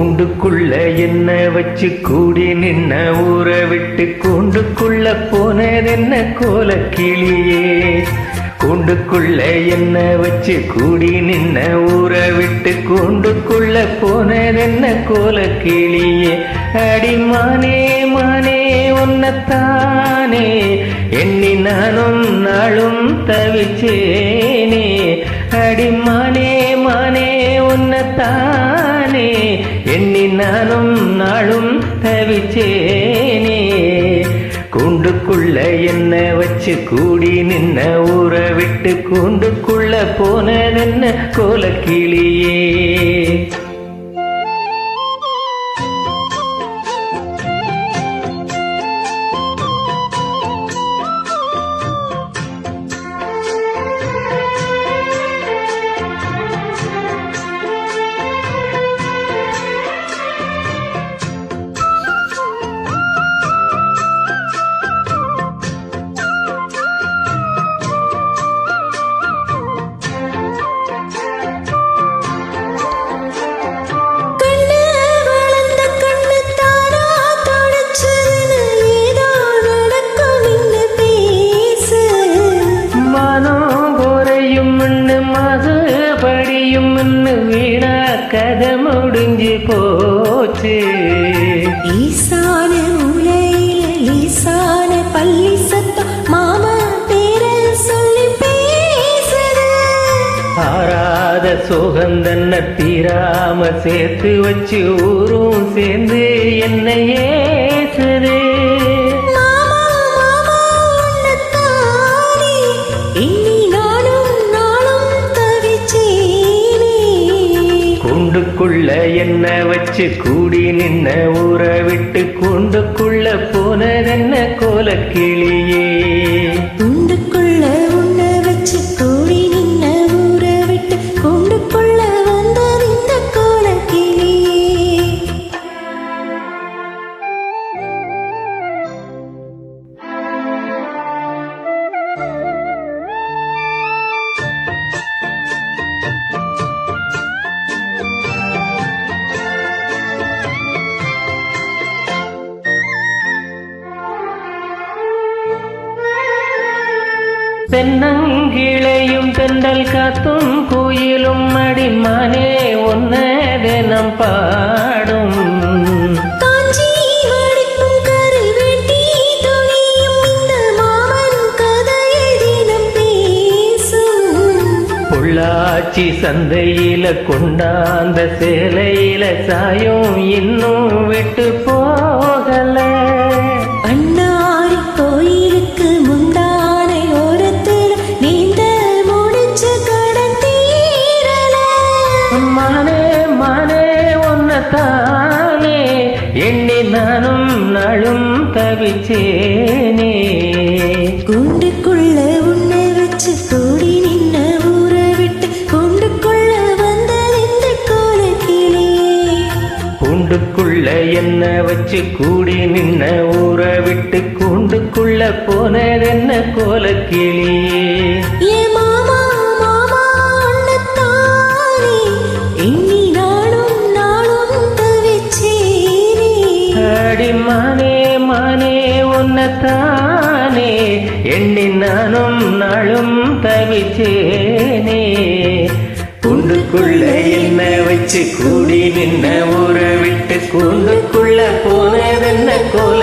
கூண்டுக்குள்ள என்ன வச்சு கூடி நின்ன ஊரை விட்டு கூண்டுக்குள்ள போனதென்ன கோலக்கிளியே. கூண்டுக்குள்ள என்ன வச்சு கூடி நின்ன ஊரை விட்டு கூண்டுக்குள்ள போனதென்ன கோலக்கிளியே. அடிமானே மானே உன்னத்தானே எண்ணி நானும் நாளும் தவிச்சேனே. அடிமானே மானே உன்னத்தானே எண்ணி நானும் நாளும் தவிச்சேனே. கூண்டுக்குள்ள என்ன வச்சு கூடி நின்ன ஊரை விட்டு கூண்டுக்குள்ள போனதென்ன கோலக்கிளியே. வீணா கதை முடிஞ்சு போச்சு. ஈசான மூலையில ஈசான பள்ளி சத்தம் மாமா பேர சொல்லி பேசுது. ஆறாத சோகந்தன்ன தீராம சேர்த்து வச்சு ஊரும் சேர்ந்து என்ன ஏசுது. கூண்டுக்குள்ள என்ன வச்சு கூடி நின்ன ஊரை விட்டு கூண்டுக்குள்ள போனதென்ன கோலக்கிளியே. கூண்டுக்குள்ள உன்னை வச்சு கூடி நின்ன ஊரை விட்டு கூண்டுக்குள்ள வந்தது இந்த கோலக்கிளியே. தென்னங்கிளையும் தெண்டல் காத்தும் கோயிலும் அடிமானே ஒன்னதெனம் பாடும். காஞ்சி வடிக்கும் கருள் வெட்டி துணியும் இந்த மாமன் கதையை தினம் பேசும். பொள்ளாச்சி சந்தையில கொண்டாந்த சேலையில சாயம் இன்னும் விட்டு போகல. அண்ணாரி கோயிலுக்கு முந்தானை ஓரத்தில் நீந்த முடிச்ச கடன் தீரல. மானே மானே ஒன்னத்தானே எண்ணி நானும் நாளும் தவிச்சேனே. கூண்டுக்குள்ள உன்னை வச்சு கூடி நின்ன ஊரை விட்டு கூண்டுக்குள்ள வந்த இந்த கோலக்கிளியே. கூண்டுக்குள்ள என்ன வச்சு கூடி நின்ன ஊரை விட்டு கூண்டுக்குள்ள போனதென்ன கோலக்கிளியே. ஏ மாமா மாமா உன்னத்தானே எண்ணி நாளும் நாளும் தவிச்சேனே. அடிமானே மானே உன்னத்தானே எண்ணி நானும் நாளும் தவிச்சேனே. கூண்டுக்குள்ள என்ன வச்சு கூடி நின்ன ஊரை விட்டு கூண்டுக்குள்ள போனதென்ன கோல